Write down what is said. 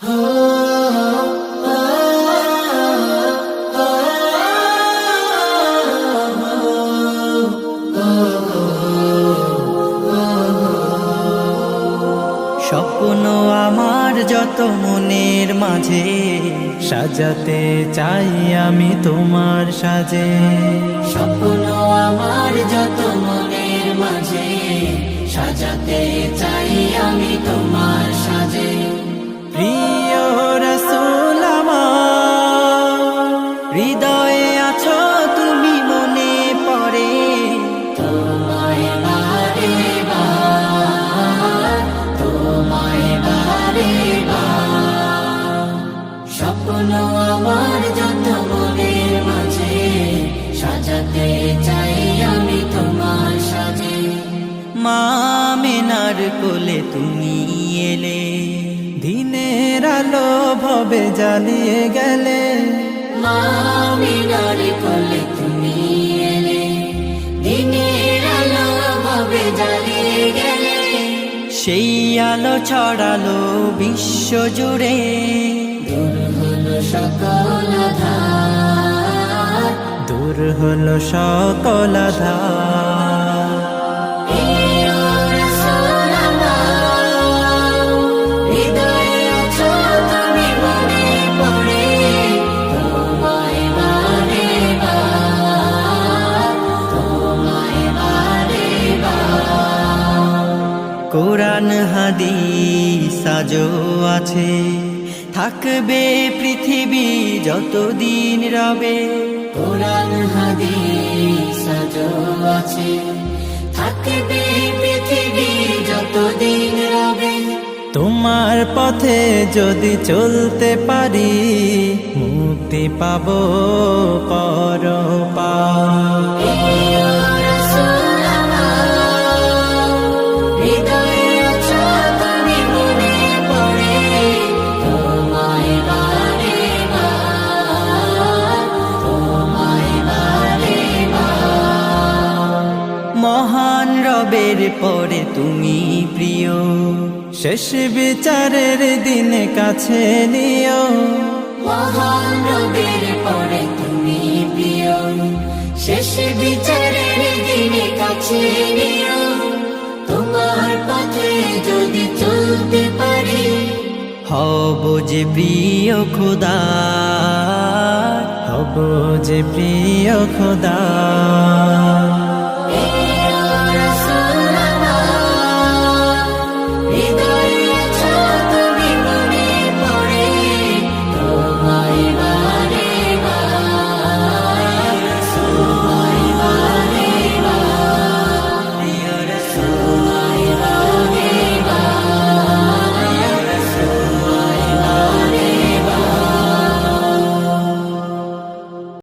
স্বপ্ন আমার যত মনের মাঝে, সাজাতে চাই আমি তোমার সাজে। স্বপ্ন আমার যত মনের মাঝে, সাজাতে চাই আমি তোমার সাজে। প্রিয় রাসূল আমার, হৃদয়ে আছো তুমি মনে পড়ে, তোমায় বারে বার, তোমায় বারে বার। স্বপ্ন আমার যত মনের মাঝে, সাজাতে চাই আমি তোমার সাজে। মা আমিনার কোলে তুমি এলে, দিনের আলো ভবে জ্বালিয়ে গেলে। মা আমিনার কোলে তুমি এলে, দিনের আলো ভাবে জ্বালিয়ে গেলে। সেই আলো ছড়ালো বিশ্ব জুড়ে, দূর হলো সকল আঁধার, দূর হলো সকল আঁধার। প্রিয় রাসূল আমার, হৃদয়ে আছো তুমি মনে পড়ে, তোমায় বারে বার, তোমায় বারে বার। কোরআন হাদিস আজও আছে, থাকবে পৃথিবী যতদিন রবে। কোরআন হাদিস আজও আছে, থাকবে পৃথিবী যতদিন রবে। তোমার পথে যদি চলতে পারি, মুক্তি পাবো পরপার। প্রিয় রাসূল আমার, হৃদয়ে আছো তুমি মনে পড়ে, তোমায় বারে বার, তোমায় বারে বার। মহান রবের পরে তুমি প্রিয়, শেষ বিচারের দিনে কাছে নিও। মহান রবের পরে তুমি প্রিয়, শেষ বিচারের দিনে কাছে নিও। তোমার পথে যদি চলতে পারি, হব যে প্রিয় খোদা, হব যে প্রিয় খোদা। প্রিয় রাসূল